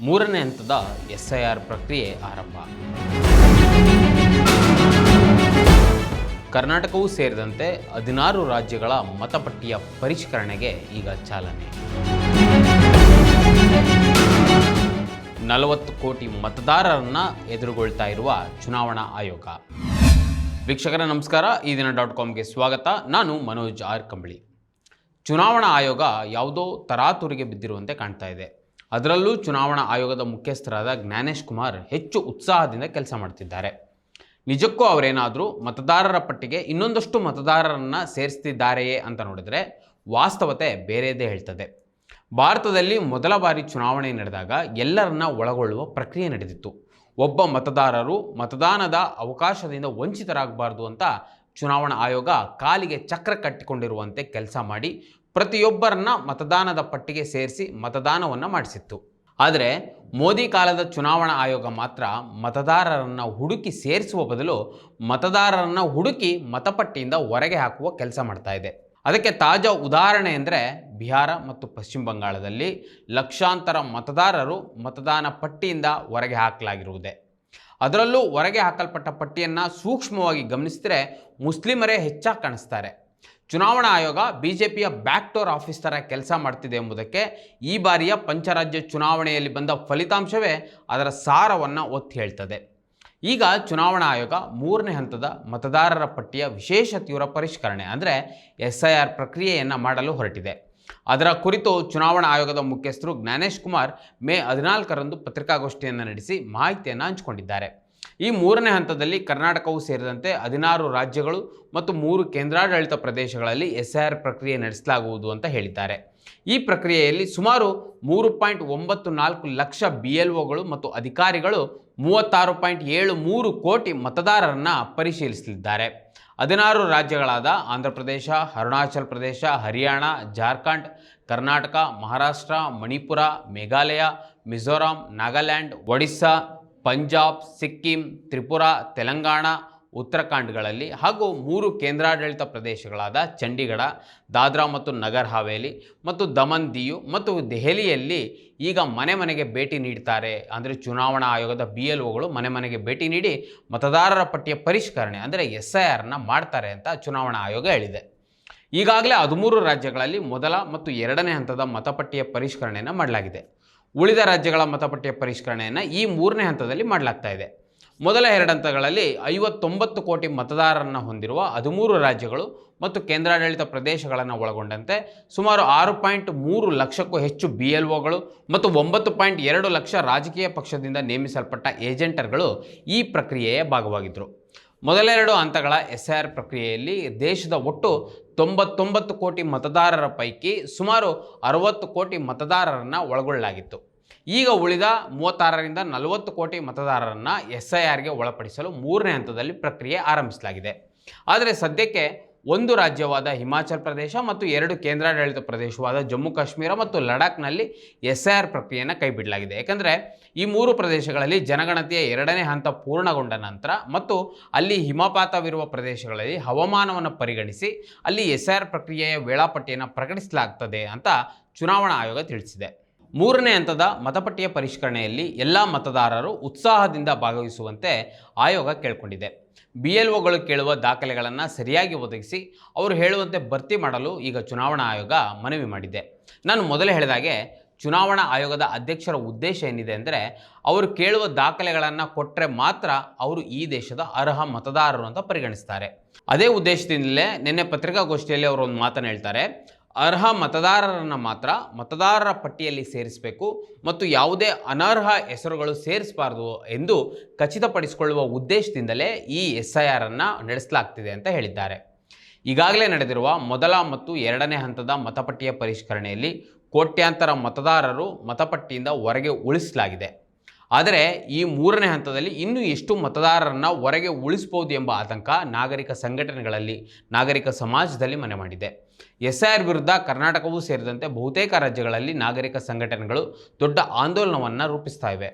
ಮೂರನೇ ಹಂತದ ಎಸ್ಐಆರ್ ಪ್ರಕ್ರಿಯೆ ಆರಂಭ. ಕರ್ನಾಟಕವೂ ಸೇರಿದಂತೆ 16 ರಾಜ್ಯಗಳ ಮತಪಟ್ಟಿಯ ಪರಿಷ್ಕರಣೆಗೆ ಈಗ ಚಾಲನೆ. 40 ಕೋಟಿ ಮತದಾರರನ್ನು ಎದುರುಗೊಳ್ತಾ ಇರುವ ಚುನಾವಣಾ ಆಯೋಗ. ವೀಕ್ಷಕರ ನಮಸ್ಕಾರ, ಈ ದಿನ .comಗೆ ಸ್ವಾಗತ. ನಾನು ಮನೋಜ್ ಆರ್ ಕಂಬಳಿ. ಚುನಾವಣಾ ಆಯೋಗ ಯಾವುದೋ ತರಾತುರಿಗೆ ಬಿದ್ದಿರುವಂತೆ ಕಾಣ್ತಾ ಇದೆ. ಅದರಲ್ಲೂ ಚುನಾವಣಾ ಆಯೋಗದ ಮುಖ್ಯಸ್ಥರಾದ ಜ್ಞಾನೇಶ್ ಕುಮಾರ್ ಹೆಚ್ಚು ಉತ್ಸಾಹದಿಂದ ಕೆಲಸ ಮಾಡ್ತಿದ್ದಾರೆ. ನಿಜಕ್ಕೂ ಅವರೇನಾದರೂ ಮತದಾರರ ಪಟ್ಟಿಗೆ ಇನ್ನೊಂದಷ್ಟು ಮತದಾರರನ್ನು ಸೇರಿಸ್ತಿದ್ದಾರೆಯೇ ಅಂತ ನೋಡಿದರೆ ವಾಸ್ತವತೆ ಬೇರೆಯದೇ ಹೇಳ್ತದೆ. ಭಾರತದಲ್ಲಿ ಮೊದಲ ಬಾರಿ ಚುನಾವಣೆ ನಡೆದಾಗ ಎಲ್ಲರನ್ನ ಒಳಗೊಳ್ಳುವ ಪ್ರಕ್ರಿಯೆ ನಡೆದಿತ್ತು. ಒಬ್ಬ ಮತದಾರರು ಮತದಾನದ ಅವಕಾಶದಿಂದ ವಂಚಿತರಾಗಬಾರ್ದು ಅಂತ ಚುನಾವಣಾ ಆಯೋಗ ಕಾಲಿಗೆ ಚಕ್ರ ಕಟ್ಟಿಕೊಂಡಿರುವಂತೆ ಕೆಲಸ ಮಾಡಿ ಪ್ರತಿಯೊಬ್ಬರನ್ನ ಮತದಾನದ ಪಟ್ಟಿಗೆ ಸೇರಿಸಿ ಮತದಾನವನ್ನು ಮಾಡಿಸಿತ್ತು. ಆದರೆ ಮೋದಿ ಕಾಲದ ಚುನಾವಣಾ ಆಯೋಗ ಮಾತ್ರ ಮತದಾರರನ್ನು ಹುಡುಕಿ ಸೇರಿಸುವ ಬದಲು ಮತದಾರರನ್ನು ಹುಡುಕಿ ಮತಪಟ್ಟಿಯಿಂದ ಹೊರಗೆ ಹಾಕುವ ಕೆಲಸ ಮಾಡ್ತಾ ಇದೆ. ಅದಕ್ಕೆ ತಾಜಾ ಉದಾಹರಣೆ ಅಂದರೆ ಬಿಹಾರ ಮತ್ತು ಪಶ್ಚಿಮ ಬಂಗಾಳದಲ್ಲಿ ಲಕ್ಷಾಂತರ ಮತದಾರರು ಮತದಾನ ಪಟ್ಟಿಯಿಂದ ಹೊರಗೆ ಹಾಕಲಾಗಿರುವುದೇ. ಅದರಲ್ಲೂ ಹೊರಗೆ ಹಾಕಲ್ಪಟ್ಟ ಪಟ್ಟಿಯನ್ನು ಸೂಕ್ಷ್ಮವಾಗಿ ಗಮನಿಸಿದರೆ ಮುಸ್ಲಿಮರೇ ಹೆಚ್ಚಾಗಿ ಕಾಣಿಸ್ತಾರೆ. ಚುನಾವಣಾ ಆಯೋಗ ಬಿಜೆಪಿಯ ಬ್ಯಾಕ್ಡೋರ್ ಆಫೀಸ್ ಥರ ಕೆಲಸ ಮಾಡ್ತಿದೆ ಎಂಬುದಕ್ಕೆ ಈ ಬಾರಿಯ ಪಂಚರಾಜ್ಯ ಚುನಾವಣೆಯಲ್ಲಿ ಬಂದ ಫಲಿತಾಂಶವೇ ಅದರ ಸಾರವನ್ನು ಒತ್ತಿ ಹೇಳ್ತದೆ. ಈಗ ಚುನಾವಣಾ ಆಯೋಗ ಮೂರನೇ ಹಂತದ ಮತದಾರರ ಪಟ್ಟಿಯ ವಿಶೇಷ ತೀವ್ರ ಪರಿಷ್ಕರಣೆ ಅಂದರೆ SIR ಪ್ರಕ್ರಿಯೆಯನ್ನು ಮಾಡಲು ಹೊರಟಿದೆ. ಅದರ ಕುರಿತು ಚುನಾವಣಾ ಆಯೋಗದ ಮುಖ್ಯಸ್ಥರು ಜ್ಞಾನೇಶ್ ಕುಮಾರ್ ಮೇ 14ರಂದು ಪತ್ರಿಕಾಗೋಷ್ಠಿಯನ್ನು ನಡೆಸಿ ಮಾಹಿತಿಯನ್ನು ಹಂಚಿಕೊಂಡಿದ್ದಾರೆ. ಈ ಮೂರನೇ ಹಂತದಲ್ಲಿ ಕರ್ನಾಟಕವೂ ಸೇರಿದಂತೆ 16 ರಾಜ್ಯಗಳು ಮತ್ತು 3 ಕೇಂದ್ರಾಡಳಿತ ಪ್ರದೇಶಗಳಲ್ಲಿ SIR ಪ್ರಕ್ರಿಯೆ ನಡೆಸಲಾಗುವುದು ಅಂತ ಹೇಳಿದ್ದಾರೆ. ಈ ಪ್ರಕ್ರಿಯೆಯಲ್ಲಿ ಸುಮಾರು 3.94 ಲಕ್ಷ BLOಗಳು ಮತ್ತು ಅಧಿಕಾರಿಗಳು 36.73 ಕೋಟಿ ಮತದಾರರನ್ನು ಪರಿಶೀಲಿಸಲಿದ್ದಾರೆ. 16 ರಾಜ್ಯಗಳಾದ ಆಂಧ್ರ ಪ್ರದೇಶ, ಅರುಣಾಚಲ ಪ್ರದೇಶ, ಹರಿಯಾಣ, ಜಾರ್ಖಂಡ್, ಕರ್ನಾಟಕ, ಮಹಾರಾಷ್ಟ್ರ, ಮಣಿಪುರ, ಮೇಘಾಲಯ, ಮಿಜೋರಾಂ, ನಾಗಾಲ್ಯಾಂಡ್, ಒಡಿಸ್ಸಾ, ಪಂಜಾಬ್, ಸಿಕ್ಕಿಂ, ತ್ರಿಪುರಾ, ತೆಲಂಗಾಣ, ಉತ್ತರಾಖಂಡ್ಗಳಲ್ಲಿ ಹಾಗೂ 3 ಕೇಂದ್ರಾಡಳಿತ ಪ್ರದೇಶಗಳಾದ ಚಂಡೀಗಢ, ದಾದ್ರಾ ಮತ್ತು ನಗರ್ ಹಾವೇಲಿ ಮತ್ತು ದಮನ್ ದಿಯು ಮತ್ತು ದೆಹಲಿಯಲ್ಲಿ ಈಗ ಮನೆ ಮನೆಗೆ ಭೇಟಿ ನೀಡ್ತಾರೆ. ಅಂದರೆ ಚುನಾವಣಾ ಆಯೋಗದ BLOಗಳು ಮನೆ ಮನೆಗೆ ಭೇಟಿ ನೀಡಿ ಮತದಾರರ ಪಟ್ಟಿಯ ಪರಿಷ್ಕರಣೆ ಅಂದರೆ SIRನ ಮಾಡ್ತಾರೆ ಅಂತ ಚುನಾವಣಾ ಆಯೋಗ ಹೇಳಿದೆ. ಈಗಾಗಲೇ 13 ರಾಜ್ಯಗಳಲ್ಲಿ ಮೊದಲ ಮತ್ತು ಎರಡನೇ ಹಂತದ ಮತಪಟ್ಟಿಯ ಪರಿಷ್ಕರಣೆಯನ್ನು ಮಾಡಲಾಗಿದೆ. ಉಳಿದ ರಾಜ್ಯಗಳ ಮತಪಟ್ಟಿಯ ಪರಿಷ್ಕರಣೆಯನ್ನು ಈ ಮೂರನೇ ಹಂತದಲ್ಲಿ ಮಾಡಲಾಗ್ತಾ ಇದೆ. ಮೊದಲ 2 ಹಂತಗಳಲ್ಲಿ 59 ಕೋಟಿ ಮತದಾರರನ್ನು ಹೊಂದಿರುವ 13 ರಾಜ್ಯಗಳು ಮತ್ತು ಕೇಂದ್ರಾಡಳಿತ ಪ್ರದೇಶಗಳನ್ನು ಒಳಗೊಂಡಂತೆ ಸುಮಾರು 6.3 ಲಕ್ಷಕ್ಕೂ ಹೆಚ್ಚು BLOಗಳು ಮತ್ತು 9.2 ಲಕ್ಷ ರಾಜಕೀಯ ಪಕ್ಷದಿಂದ ನೇಮಿಸಲ್ಪಟ್ಟ ಏಜೆಂಟರ್ಗಳು ಈ ಪ್ರಕ್ರಿಯೆಯ ಭಾಗವಾಗಿದ್ದರು. ಮೊದಲ 2 ಹಂತಗಳ SIR ಪ್ರಕ್ರಿಯೆಯಲ್ಲಿ ದೇಶದ ಒಟ್ಟು 99 ಕೋಟಿ ಮತದಾರರ ಪೈಕಿ ಸುಮಾರು 60 ಕೋಟಿ ಮತದಾರರನ್ನು ಒಳಗೊಳ್ಳಲಾಗಿತ್ತು. ಈಗ ಉಳಿದ 36ರಿಂದ 40 ಕೋಟಿ ಮತದಾರರನ್ನು SIRಗೆ ಒಳಪಡಿಸಲು ಮೂರನೇ ಹಂತದಲ್ಲಿ ಪ್ರಕ್ರಿಯೆ ಆರಂಭಿಸಲಾಗಿದೆ. ಆದರೆ ಸದ್ಯಕ್ಕೆ ಒಂದು ರಾಜ್ಯವಾದ ಹಿಮಾಚಲ ಪ್ರದೇಶ ಮತ್ತು 2 ಕೇಂದ್ರಾಡಳಿತ ಪ್ರದೇಶವಾದ ಜಮ್ಮು ಕಾಶ್ಮೀರ ಮತ್ತು ಲಡಾಖ್ನಲ್ಲಿ SIR ಪ್ರಕ್ರಿಯೆಯನ್ನು ಕೈಬಿಡಲಾಗಿದೆ. ಯಾಕಂದರೆ ಈ 3 ಪ್ರದೇಶಗಳಲ್ಲಿ ಜನಗಣತಿಯ 2ನೇ ಹಂತ ಪೂರ್ಣಗೊಂಡ ನಂತರ ಮತ್ತು ಅಲ್ಲಿ ಹಿಮಪಾತವಿರುವ ಪ್ರದೇಶಗಳಲ್ಲಿ ಹವಾಮಾನವನ್ನು ಪರಿಗಣಿಸಿ ಅಲ್ಲಿ SIR ಪ್ರಕ್ರಿಯೆಯ ವೇಳಾಪಟ್ಟಿಯನ್ನು ಪ್ರಕಟಿಸಲಾಗುತ್ತದೆ ಅಂತ ಚುನಾವಣಾ ಆಯೋಗ ತಿಳಿಸಿದೆ. ಮೂರನೇ ಹಂತದ ಮತಪಟ್ಟಿಯ ಪರಿಷ್ಕರಣೆಯಲ್ಲಿ ಎಲ್ಲ ಮತದಾರರು ಉತ್ಸಾಹದಿಂದ ಭಾಗವಹಿಸುವಂತೆ ಆಯೋಗ ಕೇಳಿಕೊಂಡಿದೆ. BLOಗಳು ಕೇಳುವ ದಾಖಲೆಗಳನ್ನು ಸರಿಯಾಗಿ ಒದಗಿಸಿ ಅವರು ಹೇಳುವಂತೆ ಭರ್ತಿ ಮಾಡಲು ಈಗ ಚುನಾವಣಾ ಆಯೋಗ ಮನವಿ ಮಾಡಿದೆ. ನಾನು ಮೊದಲೇ ಹೇಳಿದಾಗೆ ಚುನಾವಣಾ ಆಯೋಗದ ಅಧ್ಯಕ್ಷರ ಉದ್ದೇಶ ಏನಿದೆ ಅಂದರೆ ಅವರು ಕೇಳುವ ದಾಖಲೆಗಳನ್ನು ಕೊಟ್ಟರೆ ಮಾತ್ರ ಅವರು ಈ ದೇಶದ ಅರ್ಹ ಮತದಾರರು ಅಂತ ಪರಿಗಣಿಸ್ತಾರೆ. ಅದೇ ಉದ್ದೇಶದಿಂದಲೇ ನಿನ್ನೆ ಪತ್ರಿಕಾಗೋಷ್ಠಿಯಲ್ಲಿ ಅವರು ಒಂದು ಮಾತನ್ನು ಹೇಳ್ತಾರೆ. ಅರ್ಹ ಮತದಾರರನ್ನು ಮಾತ್ರ ಮತದಾರರ ಪಟ್ಟಿಯಲ್ಲಿ ಸೇರಿಸಬೇಕು ಮತ್ತು ಯಾವುದೇ ಅನರ್ಹ ಹೆಸರುಗಳು ಸೇರಿಸಬಾರ್ದು ಎಂದು ಖಚಿತಪಡಿಸಿಕೊಳ್ಳುವ ಉದ್ದೇಶದಿಂದಲೇ ಈ SIRನ್ನು ನಡೆಸಲಾಗ್ತಿದೆ ಅಂತ ಹೇಳಿದ್ದಾರೆ. ಈಗಾಗಲೇ ನಡೆದಿರುವ ಮೊದಲ ಮತ್ತು ಎರಡನೇ ಹಂತದ ಮತಪಟ್ಟಿಯ ಪರಿಷ್ಕರಣೆಯಲ್ಲಿ ಕೋಟ್ಯಾಂತರ ಮತದಾರರು ಮತಪಟ್ಟಿಯಿಂದ ಹೊರಗೆ ಉಳಿಸಲಾಗಿದೆ. ಆದರೆ ಈ ಮೂರನೇ ಹಂತದಲ್ಲಿ ಇನ್ನೂ ಎಷ್ಟು ಮತದಾರರನ್ನು ಹೊರಗೆ ಉಳಿಸಬಹುದು ಎಂಬ ಆತಂಕ ನಾಗರಿಕ ಸಂಘಟನೆಗಳಲ್ಲಿ, ನಾಗರಿಕ ಸಮಾಜದಲ್ಲಿ ಮನೆ ಮಾಡಿದೆ. SIR ವಿರುದ್ಧ ಕರ್ನಾಟಕವೂ ಸೇರಿದಂತೆ ಬಹುತೇಕ ರಾಜ್ಯಗಳಲ್ಲಿ ನಾಗರಿಕ ಸಂಘಟನೆಗಳು ದೊಡ್ಡ ಆಂದೋಲನವನ್ನು ರೂಪಿಸ್ತಾ ಇವೆ.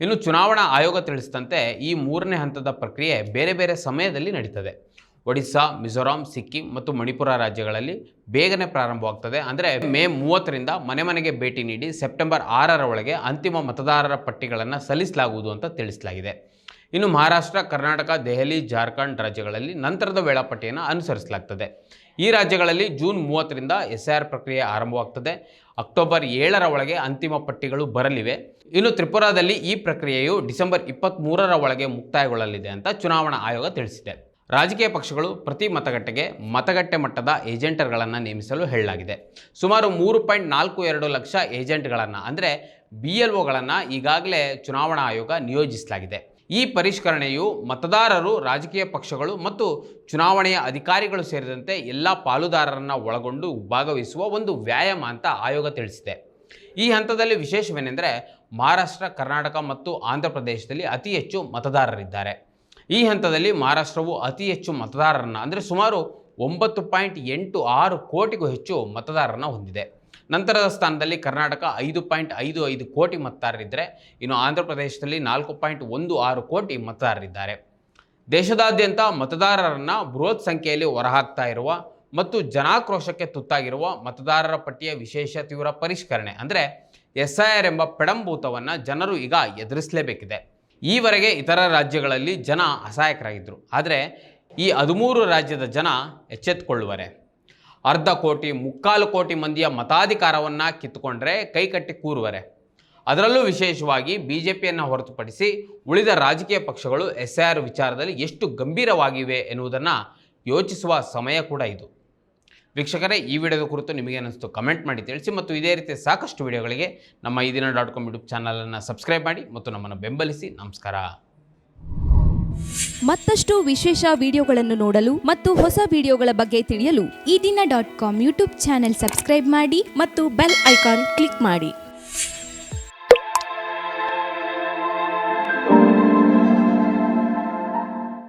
ಇನ್ನು ಚುನಾವಣಾ ಆಯೋಗ ತಿಳಿಸಿದಂತೆ ಈ ಮೂರನೇ ಹಂತದ ಪ್ರಕ್ರಿಯೆ ಬೇರೆ ಬೇರೆ ಸಮಯದಲ್ಲಿ ನಡೀತದೆ. ಒಡಿಶಾ, ಮಿಜೋರಾಂ, ಸಿಕ್ಕಿಂ ಮತ್ತು ಮಣಿಪುರ ರಾಜ್ಯಗಳಲ್ಲಿ ಬೇಗನೆ ಪ್ರಾರಂಭವಾಗ್ತದೆ. ಅಂದರೆ ಮೇ 30ರಿಂದ ಮನೆ ಮನೆಗೆ ಭೇಟಿ ನೀಡಿ ಸೆಪ್ಟೆಂಬರ್ 6ರ ಒಳಗೆ ಅಂತಿಮ ಮತದಾರರ ಪಟ್ಟಿಗಳನ್ನು ಸಲ್ಲಿಸಲಾಗುವುದು ಅಂತ ತಿಳಿಸಲಾಗಿದೆ. ಇನ್ನು ಮಹಾರಾಷ್ಟ್ರ, ಕರ್ನಾಟಕ, ದೆಹಲಿ, ಜಾರ್ಖಂಡ್ ರಾಜ್ಯಗಳಲ್ಲಿ ನಂತರದ ವೇಳಾಪಟ್ಟಿಯನ್ನು ಅನುಸರಿಸಲಾಗ್ತದೆ. ಈ ರಾಜ್ಯಗಳಲ್ಲಿ ಜೂನ್ 30ರಿಂದ SIR ಪ್ರಕ್ರಿಯೆ ಆರಂಭವಾಗ್ತದೆ. ಅಕ್ಟೋಬರ್ 7ರ ಒಳಗೆ ಅಂತಿಮ ಪಟ್ಟಿಗಳು ಬರಲಿವೆ. ಇನ್ನು ತ್ರಿಪುರಾದಲ್ಲಿ ಈ ಪ್ರಕ್ರಿಯೆಯು ಡಿಸೆಂಬರ್ 23ರ ಒಳಗೆ ಮುಕ್ತಾಯಗೊಳ್ಳಲಿದೆ ಅಂತ ಚುನಾವಣಾ ಆಯೋಗ ತಿಳಿಸಿದೆ. ರಾಜಕೀಯ ಪಕ್ಷಗಳು ಪ್ರತಿ ಮತಗಟ್ಟೆ ಮಟ್ಟದ ಏಜೆಂಟರ್ಗಳನ್ನು ನೇಮಿಸಲು ಹೇಳಲಾಗಿದೆ. ಸುಮಾರು 3.42 ಲಕ್ಷ ಏಜೆಂಟ್ಗಳನ್ನು ಅಂದರೆ BLOಗಳನ್ನು ಈಗಾಗಲೇ ಚುನಾವಣಾ ಆಯೋಗ ನಿಯೋಜಿಸಲಾಗಿದೆ. ಈ ಪರಿಷ್ಕರಣೆಯು ಮತದಾರರು, ರಾಜಕೀಯ ಪಕ್ಷಗಳು ಮತ್ತು ಚುನಾವಣೆಯ ಅಧಿಕಾರಿಗಳು ಸೇರಿದಂತೆ ಎಲ್ಲ ಪಾಲುದಾರರನ್ನು ಒಳಗೊಂಡು ಭಾಗವಹಿಸುವ ಒಂದು ವ್ಯಾಯಾಮ ಅಂತ ಆಯೋಗ ತಿಳಿಸಿದೆ. ಈ ಹಂತದಲ್ಲಿ ವಿಶೇಷವೇನೆಂದರೆ ಮಹಾರಾಷ್ಟ್ರ, ಕರ್ನಾಟಕ ಮತ್ತು ಆಂಧ್ರ ಪ್ರದೇಶದಲ್ಲಿ ಅತಿ ಹೆಚ್ಚು ಮತದಾರರಿದ್ದಾರೆ. ಈ ಹಂತದಲ್ಲಿ ಮಹಾರಾಷ್ಟ್ರವು ಅತಿ ಹೆಚ್ಚು ಮತದಾರರನ್ನು ಅಂದರೆ ಸುಮಾರು 9.86 ಕೋಟಿಗೂ ಹೆಚ್ಚು ಮತದಾರರನ್ನು ಹೊಂದಿದೆ. ನಂತರದ ಸ್ಥಾನದಲ್ಲಿ ಕರ್ನಾಟಕ 5.55 ಕೋಟಿ ಮತದಾರರಿದ್ದರೆ, ಇನ್ನು ಆಂಧ್ರ ಪ್ರದೇಶದಲ್ಲಿ 4.16 ಕೋಟಿ ಮತದಾರರಿದ್ದಾರೆ. ದೇಶದಾದ್ಯಂತ ಮತದಾರರನ್ನು ಬೃಹತ್ ಸಂಖ್ಯೆಯಲ್ಲಿ ಹೊರಹಾಕ್ತಾ ಇರುವ ಮತ್ತು ಜನಾಕ್ರೋಶಕ್ಕೆ ತುತ್ತಾಗಿರುವ ಮತದಾರರ ಪಟ್ಟಿಯ ವಿಶೇಷ ತೀವ್ರ ಪರಿಷ್ಕರಣೆ ಅಂದರೆ SIR ಎಂಬ ಪೆಡಂಭೂತವನ್ನು ಜನರು ಈಗ ಎದುರಿಸಲೇಬೇಕಿದೆ. ಈವರೆಗೆ ಇತರ ರಾಜ್ಯಗಳಲ್ಲಿ ಜನ ಅಸಹಾಯಕರಾಗಿದ್ದರು. ಆದರೆ ಈ 13 ರಾಜ್ಯದ ಜನ ಎಚ್ಚೆತ್ತುಕೊಳ್ಳುವರೆ. ಅರ್ಧ ಕೋಟಿ, 3/4 ಕೋಟಿ ಮಂದಿಯ ಮತಾಧಿಕಾರವನ್ನು ಕಿತ್ತುಕೊಂಡ್ರೆ ಕೈಕಟ್ಟಿ ಕೂರುವರೆ. ಅದರಲ್ಲೂ ವಿಶೇಷವಾಗಿ BJPಯನ್ನು ಹೊರತುಪಡಿಸಿ ಉಳಿದ ರಾಜಕೀಯ ಪಕ್ಷಗಳು SIR ವಿಚಾರದಲ್ಲಿ ಎಷ್ಟು ಗಂಭೀರವಾಗಿವೆ ಎನ್ನುವುದನ್ನು ಯೋಚಿಸುವ ಸಮಯ ಕೂಡ ಇದು. ವೀಕ್ಷಕರೇ, ಈ ವಿಡಿಯೋದ ಕುರಿತು ನಿಮಗೇನಿಸ್ತು ಕಮೆಂಟ್ ಮಾಡಿ ತಿಳಿಸಿ ಮತ್ತು ಇದೇ ರೀತಿ ಸಾಕಷ್ಟು ವಿಡಿಯೋಗಳಿಗೆ ನಮ್ಮ ಈದಿನ.com ಯೂಟ್ಯೂಬ್ ಚಾನಲನ್ನು ಸಬ್ಸ್ಕ್ರೈಬ್ ಮಾಡಿ ಮತ್ತು ನಮ್ಮನ್ನು ಬೆಂಬಲಿಸಿ. ನಮಸ್ಕಾರ. ಮತ್ತಷ್ಟು ವಿಶೇಷ ವಿಡಿಯೋಗಳನ್ನು ನೋಡಲು ಮತ್ತು ಹೊಸ ವಿಡಿಯೋಗಳ ಬಗ್ಗೆ ತಿಳಿಯಲು ಈದಿನ.com ಯೂಟ್ಯೂಬ್ ಚಾನೆಲ್ ಸಬ್ಸ್ಕ್ರೈಬ್ ಮಾಡಿ ಮತ್ತು ಬೆಲ್ ಐಕಾನ್ ಕ್ಲಿಕ್ ಮಾಡಿ.